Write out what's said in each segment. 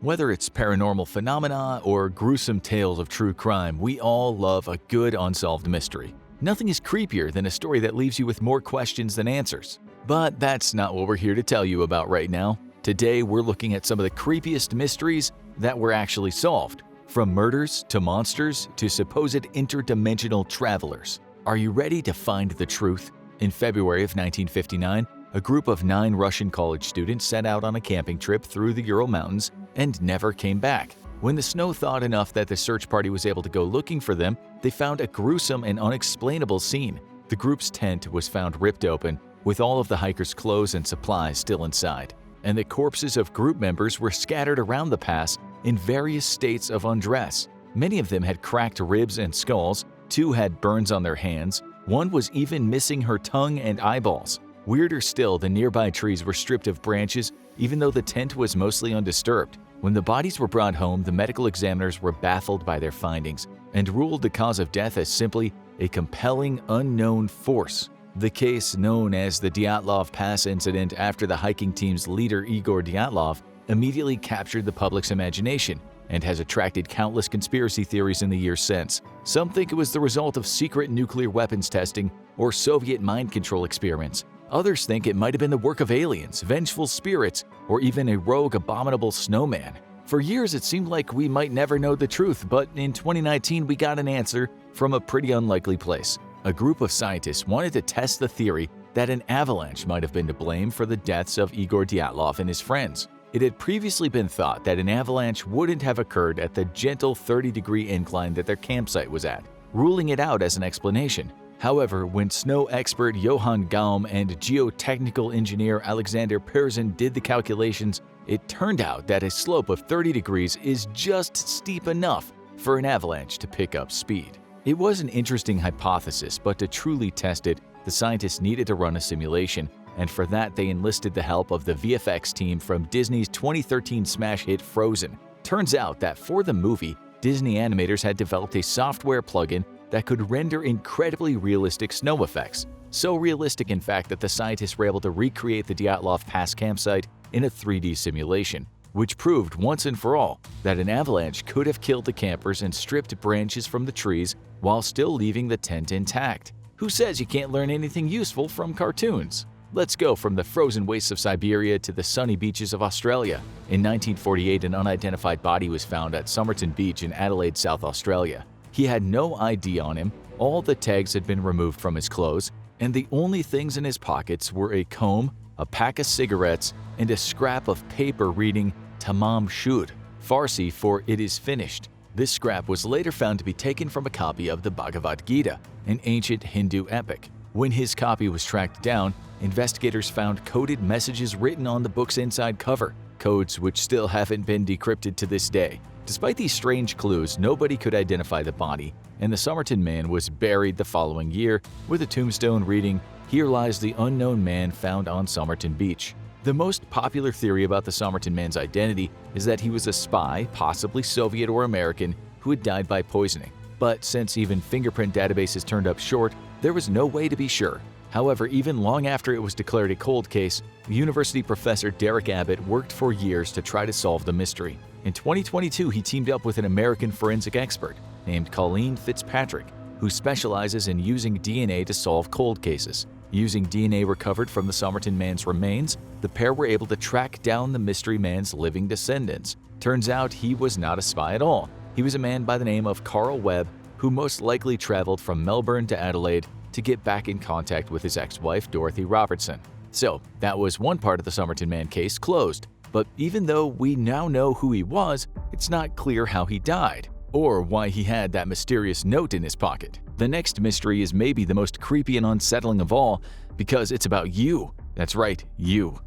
Whether it's paranormal phenomena or gruesome tales of true crime, we all love a good unsolved mystery. Nothing is creepier than a story that leaves you with more questions than answers. But that's not what we're here to tell you about right now. Today, we're looking at some of the creepiest mysteries that were actually solved, from murders to monsters to supposed interdimensional travelers. Are you ready to find the truth? In February of 1959, a group of 9 Russian college students set out on a camping trip through the Ural Mountains and never came back. When the snow thawed enough that the search party was able to go looking for them, they found a gruesome and unexplainable scene. The group's tent was found ripped open, with all of the hikers' clothes and supplies still inside, and the corpses of group members were scattered around the pass in various states of undress. Many of them had cracked ribs and skulls, 2 had burns on their hands, 1 was even missing her tongue and eyeballs. Weirder still, the nearby trees were stripped of branches, even though the tent was mostly undisturbed. When the bodies were brought home, the medical examiners were baffled by their findings and ruled the cause of death as simply a compelling unknown force. The case, known as the Dyatlov Pass incident after the hiking team's leader Igor Dyatlov, immediately captured the public's imagination and has attracted countless conspiracy theories in the years since. Some think it was the result of secret nuclear weapons testing or Soviet mind control experiments. Others think it might have been the work of aliens, vengeful spirits, or even a rogue abominable snowman. For years, it seemed like we might never know the truth, but in 2019, we got an answer from a pretty unlikely place. A group of scientists wanted to test the theory that an avalanche might have been to blame for the deaths of Igor Dyatlov and his friends. It had previously been thought that an avalanche wouldn't have occurred at the gentle 30-degree incline that their campsite was at, ruling it out as an explanation. However, when snow expert Johann Gaum and geotechnical engineer Alexander Perzin did the calculations, it turned out that a slope of 30 degrees is just steep enough for an avalanche to pick up speed. It was an interesting hypothesis, but to truly test it, the scientists needed to run a simulation, and for that they enlisted the help of the VFX team from Disney's 2013 smash hit Frozen. Turns out that for the movie, Disney animators had developed a software plugin that could render incredibly realistic snow effects. So realistic, in fact, that the scientists were able to recreate the Dyatlov Pass campsite in a 3D simulation, which proved once and for all that an avalanche could have killed the campers and stripped branches from the trees while still leaving the tent intact. Who says you can't learn anything useful from cartoons? Let's go from the frozen wastes of Siberia to the sunny beaches of Australia. In 1948, an unidentified body was found at Somerton Beach in Adelaide, South Australia. He had no ID on him, all the tags had been removed from his clothes, and the only things in his pockets were a comb, a pack of cigarettes, and a scrap of paper reading Tamam Shud, Farsi for "it is finished." This scrap was later found to be taken from a copy of the Bhagavad Gita, an ancient Hindu epic. When his copy was tracked down, investigators found coded messages written on the book's inside cover, codes which still haven't been decrypted to this day. Despite these strange clues, nobody could identify the body, and the Somerton man was buried the following year with a tombstone reading, "Here lies the unknown man found on Somerton Beach." The most popular theory about the Somerton man's identity is that he was a spy, possibly Soviet or American, who had died by poisoning. But since even fingerprint databases turned up short, there was no way to be sure. However, even long after it was declared a cold case, university professor Derek Abbott worked for years to try to solve the mystery. In 2022, he teamed up with an American forensic expert named Colleen Fitzpatrick, who specializes in using DNA to solve cold cases. Using DNA recovered from the Somerton man's remains, the pair were able to track down the mystery man's living descendants. Turns out he was not a spy at all. He was a man by the name of Carl Webb, who most likely traveled from Melbourne to Adelaide to get back in contact with his ex-wife Dorothy Robertson. So that was one part of the Somerton man case closed. But even though we now know who he was, it's not clear how he died, or why he had that mysterious note in his pocket. The next mystery is maybe the most creepy and unsettling of all, because it's about you. That's right, you.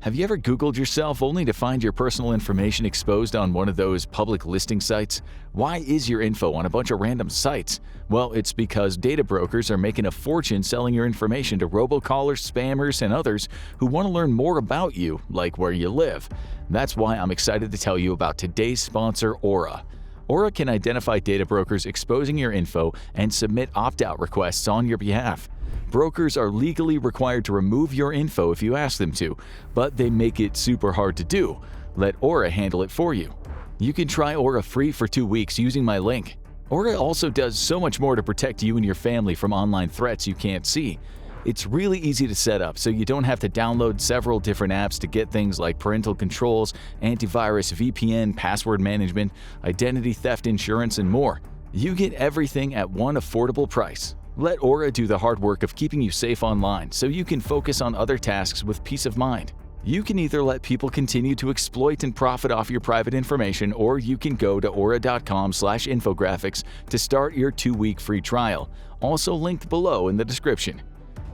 Have you ever Googled yourself only to find your personal information exposed on one of those public listing sites? Why is your info on a bunch of random sites? Well, it's because data brokers are making a fortune selling your information to robocallers, spammers, and others who want to learn more about you, like where you live. That's why I'm excited to tell you about today's sponsor, Aura. Aura can identify data brokers exposing your info and submit opt-out requests on your behalf. Brokers are legally required to remove your info if you ask them to, but they make it super hard to do. Let Aura handle it for you. You can try Aura free for 2 weeks using my link. Aura also does so much more to protect you and your family from online threats you can't see. It's really easy to set up, so you don't have to download several different apps to get things like parental controls, antivirus, VPN, password management, identity theft insurance, and more. You get everything at one affordable price. Let Aura do the hard work of keeping you safe online so you can focus on other tasks with peace of mind. You can either let people continue to exploit and profit off your private information, or you can go to aura.com/infographics to start your 2-week free trial, also linked below in the description.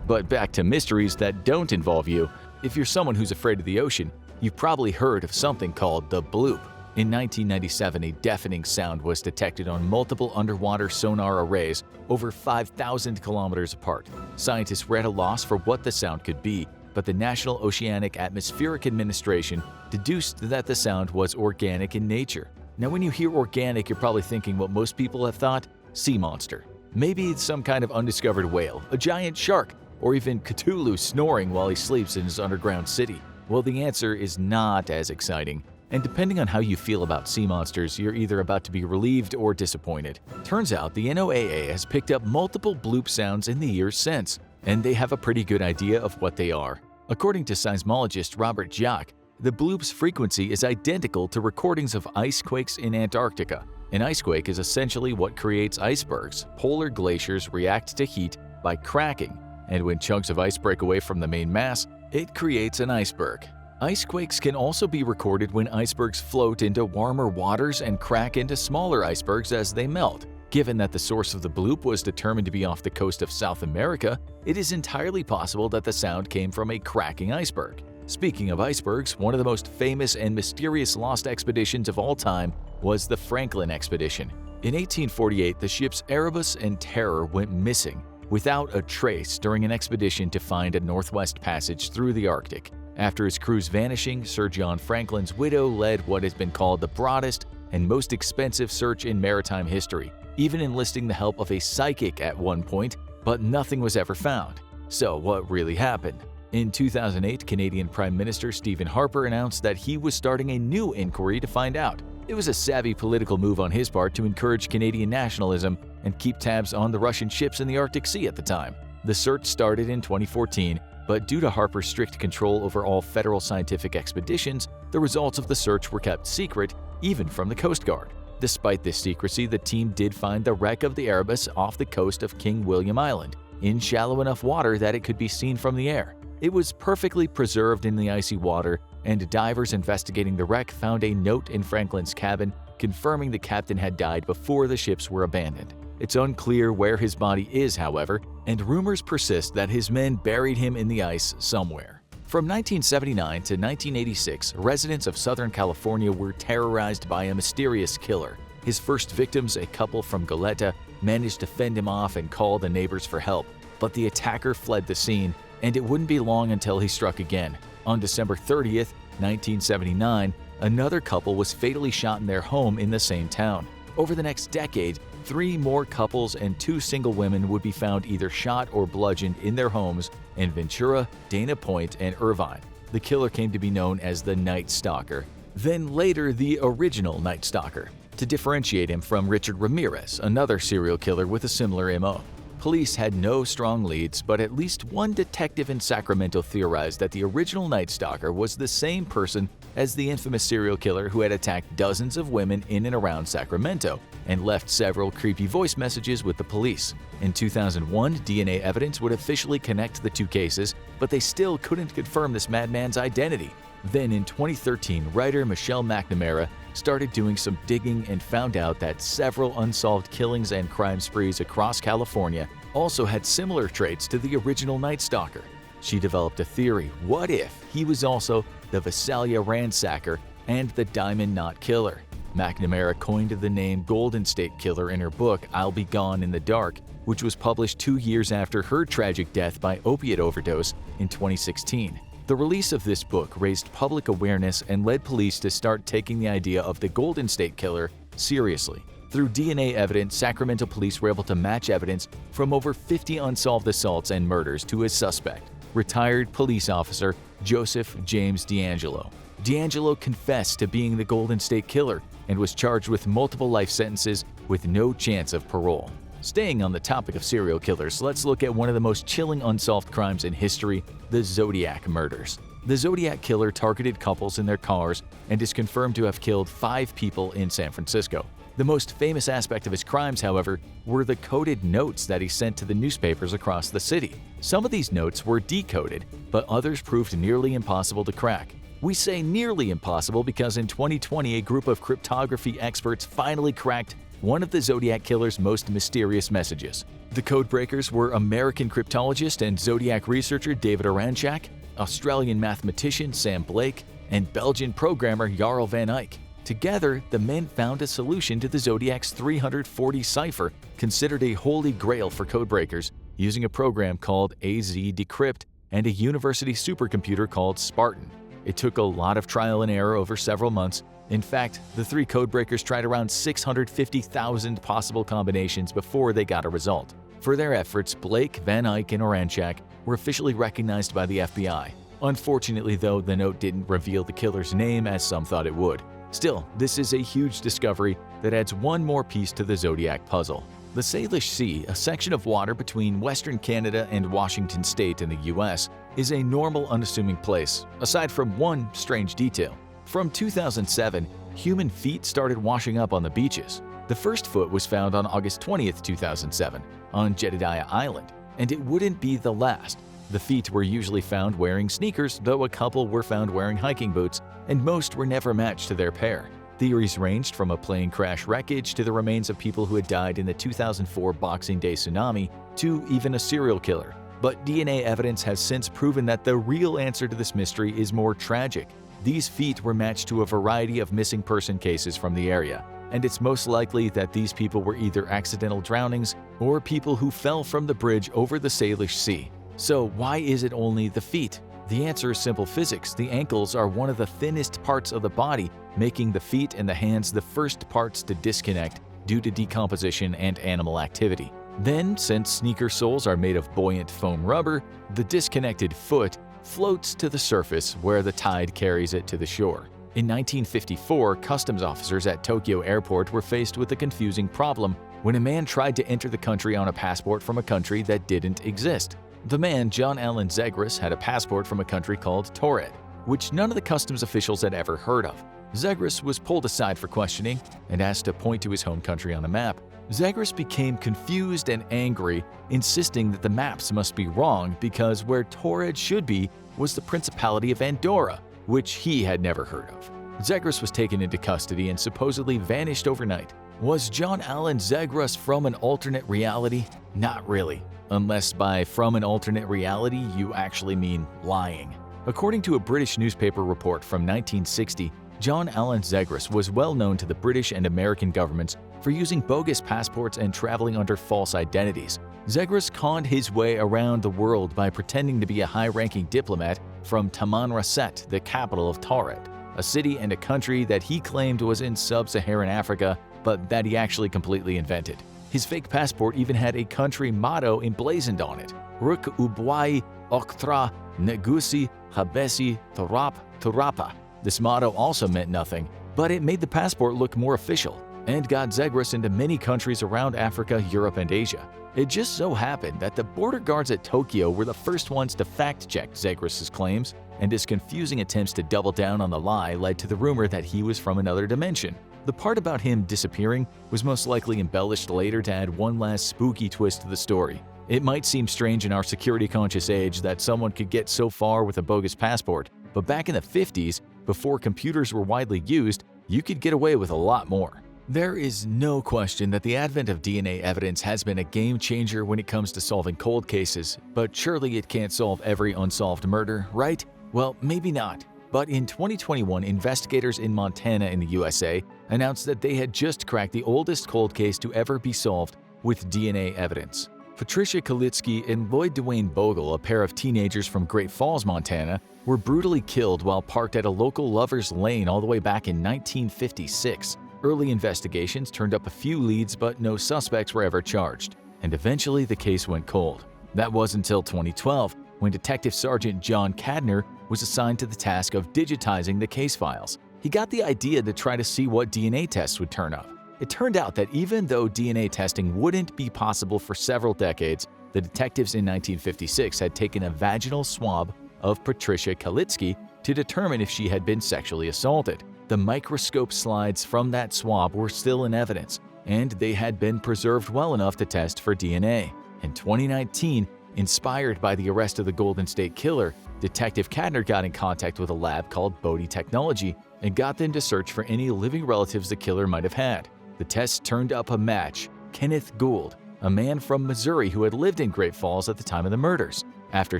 But back to mysteries that don't involve you. If you're someone who's afraid of the ocean, you've probably heard of something called the bloop. In 1997, a deafening sound was detected on multiple underwater sonar arrays over 5,000 kilometers apart. Scientists were at a loss for what the sound could be, but the National Oceanic Atmospheric Administration deduced that the sound was organic in nature. Now, when you hear organic, you're probably thinking what most people have thought: sea monster. Maybe it's some kind of undiscovered whale, a giant shark, or even Cthulhu snoring while he sleeps in his underground city. Well, the answer is not as exciting. And depending on how you feel about sea monsters, you're either about to be relieved or disappointed. Turns out the NOAA has picked up multiple bloop sounds in the years since, and they have a pretty good idea of what they are. According to seismologist Robert Jacques, the bloop's frequency is identical to recordings of ice quakes in Antarctica. An ice quake is essentially what creates icebergs. Polar glaciers react to heat by cracking, and when chunks of ice break away from the main mass, it creates an iceberg. Ice quakes can also be recorded when icebergs float into warmer waters and crack into smaller icebergs as they melt. Given that the source of the bloop was determined to be off the coast of South America, it is entirely possible that the sound came from a cracking iceberg. Speaking of icebergs, one of the most famous and mysterious lost expeditions of all time was the Franklin expedition. In 1848, the ships Erebus and Terror went missing without a trace during an expedition to find a northwest passage through the Arctic. After his crew's vanishing, Sir John Franklin's widow led what has been called the broadest and most expensive search in maritime history, even enlisting the help of a psychic at one point, but nothing was ever found. So what really happened? In 2008, Canadian Prime Minister Stephen Harper announced that he was starting a new inquiry to find out. It was a savvy political move on his part to encourage Canadian nationalism and keep tabs on the Russian ships in the Arctic Sea at the time. The search started in 2014, but due to Harper's strict control over all federal scientific expeditions, the results of the search were kept secret, even from the Coast Guard. Despite this secrecy, the team did find the wreck of the Erebus off the coast of King William Island, in shallow enough water that it could be seen from the air. It was perfectly preserved in the icy water, and divers investigating the wreck found a note in Franklin's cabin confirming the captain had died before the ships were abandoned. It's unclear where his body is, however, and rumors persist that his men buried him in the ice somewhere. From 1979 to 1986, residents of Southern California were terrorized by a mysterious killer. His first victims, a couple from Goleta, managed to fend him off and call the neighbors for help, but the attacker fled the scene, and it wouldn't be long until he struck again. On December 30th, 1979, another couple was fatally shot in their home in the same town. Over the next decade, 3 more couples and 2 single women would be found either shot or bludgeoned in their homes in Ventura, Dana Point, and Irvine. The killer came to be known as the Night Stalker, then later the original Night Stalker, to differentiate him from Richard Ramirez, another serial killer with a similar MO. Police had no strong leads, but at least one detective in Sacramento theorized that the original Night Stalker was the same person as the infamous serial killer who had attacked dozens of women in and around Sacramento and left several creepy voice messages with the police. In 2001, DNA evidence would officially connect the 2 cases, but they still couldn't confirm this madman's identity. Then in 2013, writer Michelle McNamara started doing some digging and found out that several unsolved killings and crime sprees across California also had similar traits to the original Night Stalker. She developed a theory: what if he was also the Visalia ransacker and the Diamond Knot Killer? McNamara coined the name Golden State Killer in her book I'll Be Gone in the Dark, which was published 2 years after her tragic death by opiate overdose in 2016. The release of this book raised public awareness and led police to start taking the idea of the Golden State Killer seriously. Through DNA evidence, Sacramento police were able to match evidence from over 50 unsolved assaults and murders to his suspect, retired police officer Joseph James D'Angelo. D'Angelo confessed to being the Golden State Killer and was charged with multiple life sentences with no chance of parole. Staying on the topic of serial killers, let's look at one of the most chilling unsolved crimes in history, the Zodiac murders. The Zodiac Killer targeted couples in their cars and is confirmed to have killed 5 people in San Francisco. The most famous aspect of his crimes, however, were the coded notes that he sent to the newspapers across the city. Some of these notes were decoded, but others proved nearly impossible to crack. We say nearly impossible because in 2020 a group of cryptography experts finally cracked one of the Zodiac Killer's most mysterious messages. The codebreakers were American cryptologist and Zodiac researcher David Oranchak, Australian mathematician Sam Blake, and Belgian programmer Jarl van Eyck. Together, the men found a solution to the Zodiac's 340 cipher, considered a holy grail for codebreakers, using a program called AZ Decrypt and a university supercomputer called Spartan. It took a lot of trial and error over several months. In fact, the 3 codebreakers tried around 650,000 possible combinations before they got a result. For their efforts, Blake, Van Eyck, and Oranchak were officially recognized by the FBI. Unfortunately, though, the note didn't reveal the killer's name as some thought it would. Still, this is a huge discovery that adds one more piece to the Zodiac puzzle. The Salish Sea, a section of water between Western Canada and Washington State in the US, is a normal, unassuming place, aside from one strange detail. From 2007, human feet started washing up on the beaches. The first foot was found on August 20, 2007, on Jedediah Island, and it wouldn't be the last. The feet were usually found wearing sneakers, though a couple were found wearing hiking boots, and most were never matched to their pair. Theories ranged from a plane crash wreckage to the remains of people who had died in the 2004 Boxing Day tsunami to even a serial killer. But DNA evidence has since proven that the real answer to this mystery is more tragic. These feet were matched to a variety of missing person cases from the area, and it's most likely that these people were either accidental drownings or people who fell from the bridge over the Salish Sea. So why is it only the feet? The answer is simple physics. The ankles are one of the thinnest parts of the body, making the feet and the hands the first parts to disconnect due to decomposition and animal activity. Then, since sneaker soles are made of buoyant foam rubber, the disconnected foot floats to the surface where the tide carries it to the shore. In 1954, customs officers at Tokyo Airport were faced with a confusing problem when a man tried to enter the country on a passport from a country that didn't exist. The man, John Allen Zegras, had a passport from a country called Taured, which none of the customs officials had ever heard of. Zegras was pulled aside for questioning and asked to point to his home country on a map. Zegras became confused and angry, insisting that the maps must be wrong because where Taured should be was the Principality of Andorra, which he had never heard of. Zegras was taken into custody and supposedly vanished overnight. Was John Allen Zegras from an alternate reality? Not really. Unless by from an alternate reality you actually mean lying. According to a British newspaper report from 1960, John Allen Zegras was well known to the British and American governments for using bogus passports and traveling under false identities. Zegras conned his way around the world by pretending to be a high-ranking diplomat from Tamanrasset, the capital of Taured, a city and a country that he claimed was in sub-Saharan Africa, but that he actually completely invented. His fake passport even had a country motto emblazoned on it: Ruk Ubwai Oktra Negusi Habesi Torap Turapa. This motto also meant nothing, but it made the passport look more official and got Zegras into many countries around Africa, Europe, and Asia. It just so happened that the border guards at Tokyo were the first ones to fact-check Zegras' claims, and his confusing attempts to double down on the lie led to the rumor that he was from another dimension. The part about him disappearing was most likely embellished later to add one last spooky twist to the story. It might seem strange in our security-conscious age that someone could get so far with a bogus passport, but back in the 50s, before computers were widely used, you could get away with a lot more. There is no question that the advent of DNA evidence has been a game-changer when it comes to solving cold cases, but surely it can't solve every unsolved murder, right? Well, maybe not. But in 2021, investigators in Montana in the USA announced that they had just cracked the oldest cold case to ever be solved with DNA evidence. Patricia Kalitsky and Lloyd Dwayne Bogle, a pair of teenagers from Great Falls, Montana, were brutally killed while parked at a local lover's lane all the way back in 1956. Early investigations turned up a few leads, but no suspects were ever charged, and eventually the case went cold. That was until 2012, when Detective Sergeant John Cadner was assigned to the task of digitizing the case files. He got the idea to try to see what DNA tests would turn up. It turned out that even though DNA testing wouldn't be possible for several decades, the detectives in 1956 had taken a vaginal swab of Patricia Kalitsky to determine if she had been sexually assaulted. The microscope slides from that swab were still in evidence, and they had been preserved well enough to test for DNA. In 2019, inspired by the arrest of the Golden State Killer, Detective Cadner got in contact with a lab called Bodhi Technology and got them to search for any living relatives the killer might have had. The test turned up a match: Kenneth Gould, a man from Missouri who had lived in Great Falls at the time of the murders. After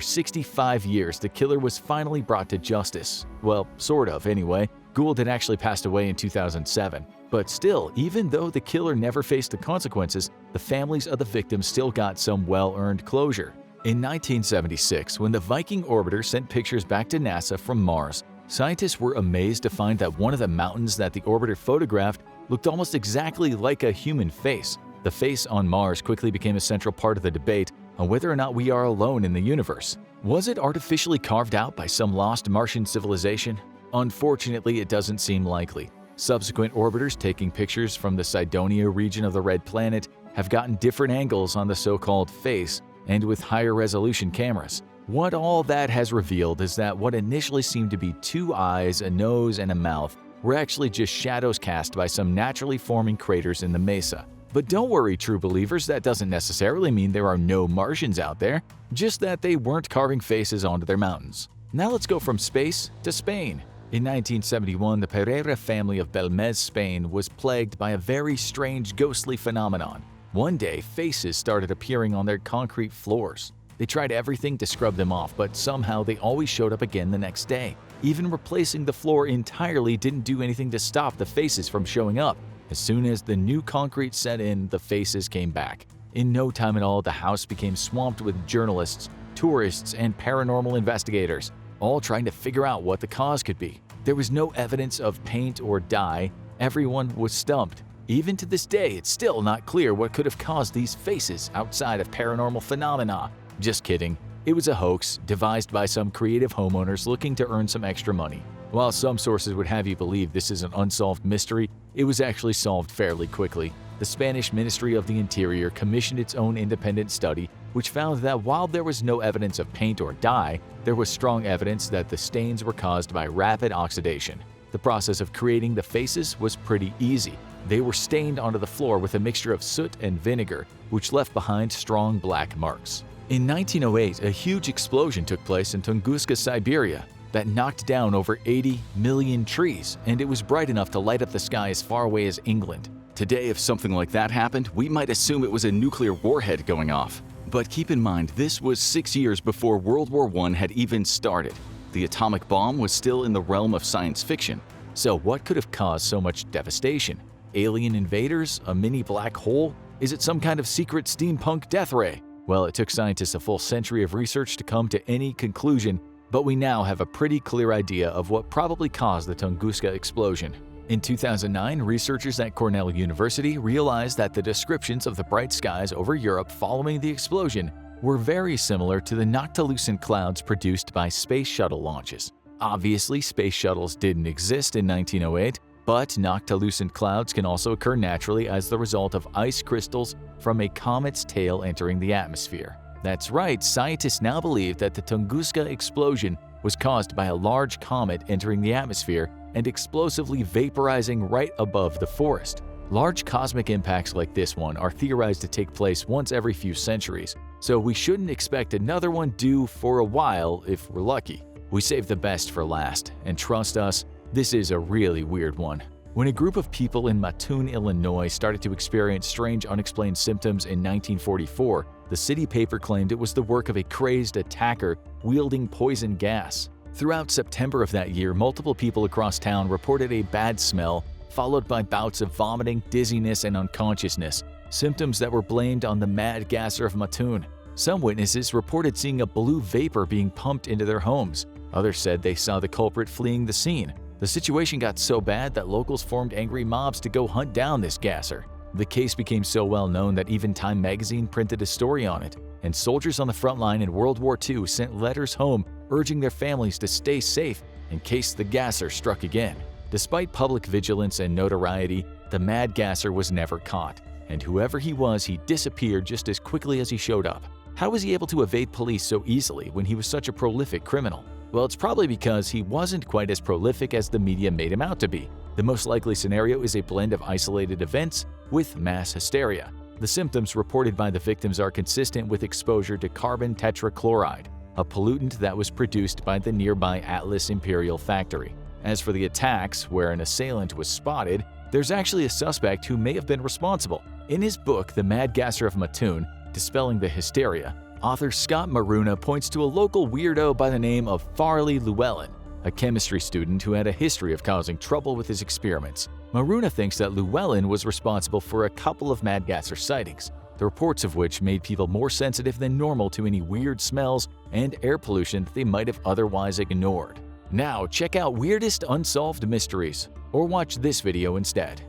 65 years, the killer was finally brought to justice. Well, sort of, anyway. Gould had actually passed away in 2007. But still, even though the killer never faced the consequences, the families of the victims still got some well-earned closure. In 1976, when the Viking orbiter sent pictures back to NASA from Mars, scientists were amazed to find that one of the mountains that the orbiter photographed looked almost exactly like a human face. The face on Mars quickly became a central part of the debate on whether or not we are alone in the universe. Was it artificially carved out by some lost Martian civilization? Unfortunately, it doesn't seem likely. Subsequent orbiters taking pictures from the Cydonia region of the Red Planet have gotten different angles on the so-called face and with higher resolution cameras. What all that has revealed is that what initially seemed to be two eyes, a nose, and a mouth were actually just shadows cast by some naturally forming craters in the mesa. But don't worry, true believers, that doesn't necessarily mean there are no Martians out there, just that they weren't carving faces onto their mountains. Now let's go from space to Spain. In 1971, the Pereira family of Belmez, Spain was plagued by a very strange ghostly phenomenon. One day, faces started appearing on their concrete floors. They tried everything to scrub them off, but somehow they always showed up again the next day. Even replacing the floor entirely didn't do anything to stop the faces from showing up. As soon as the new concrete set in, the faces came back. In no time at all, the house became swamped with journalists, tourists, and paranormal investigators, all trying to figure out what the cause could be. There was no evidence of paint or dye. Everyone was stumped. Even to this day, it's still not clear what could have caused these faces outside of paranormal phenomena. Just kidding. It was a hoax devised by some creative homeowners looking to earn some extra money. While some sources would have you believe this is an unsolved mystery, it was actually solved fairly quickly. The Spanish Ministry of the Interior commissioned its own independent study, which found that while there was no evidence of paint or dye, there was strong evidence that the stains were caused by rapid oxidation. The process of creating the faces was pretty easy. They were stained onto the floor with a mixture of soot and vinegar, which left behind strong black marks. In 1908, a huge explosion took place in Tunguska, Siberia, that knocked down over 80 million trees, and it was bright enough to light up the sky as far away as England. Today, if something like that happened, we might assume it was a nuclear warhead going off. But keep in mind, this was 6 years before World War I had even started. The atomic bomb was still in the realm of science fiction. So what could have caused so much devastation? Alien invaders? A mini black hole? Is it some kind of secret steampunk death ray? Well, it took scientists a full century of research to come to any conclusion, but we now have a pretty clear idea of what probably caused the Tunguska explosion. In 2009, researchers at Cornell University realized that the descriptions of the bright skies over Europe following the explosion were very similar to the noctilucent clouds produced by space shuttle launches. Obviously, space shuttles didn't exist in 1908, but noctilucent clouds can also occur naturally as the result of ice crystals from a comet's tail entering the atmosphere. That's right, scientists now believe that the Tunguska explosion was caused by a large comet entering the atmosphere and explosively vaporizing right above the forest. Large cosmic impacts like this one are theorized to take place once every few centuries, so we shouldn't expect another one due for a while if we're lucky. We save the best for last, and trust us, this is a really weird one. When a group of people in Mattoon, Illinois started to experience strange unexplained symptoms in 1944, the city paper claimed it was the work of a crazed attacker wielding poison gas. Throughout September of that year, multiple people across town reported a bad smell, followed by bouts of vomiting, dizziness, and unconsciousness, symptoms that were blamed on the mad gasser of Mattoon. Some witnesses reported seeing a blue vapor being pumped into their homes. Others said they saw the culprit fleeing the scene. The situation got so bad that locals formed angry mobs to go hunt down this gasser. The case became so well known that even Time magazine printed a story on it, and soldiers on the front line in World War II sent letters home urging their families to stay safe in case the gasser struck again. Despite public vigilance and notoriety, the mad gasser was never caught, and whoever he was, he disappeared just as quickly as he showed up. How was he able to evade police so easily when he was such a prolific criminal? Well, it's probably because he wasn't quite as prolific as the media made him out to be. The most likely scenario is a blend of isolated events with mass hysteria. The symptoms reported by the victims are consistent with exposure to carbon tetrachloride, a pollutant that was produced by the nearby Atlas Imperial factory. As for the attacks, where an assailant was spotted, there's actually a suspect who may have been responsible. In his book, The Mad Gasser of Mattoon, Dispelling the Hysteria, author Scott Maruna points to a local weirdo by the name of Farley Llewellyn, a chemistry student who had a history of causing trouble with his experiments. Maruna thinks that Llewellyn was responsible for a couple of mad gasser sightings, the reports of which made people more sensitive than normal to any weird smells and air pollution that they might have otherwise ignored. Now check out Weirdest Unsolved Mysteries, or watch this video instead.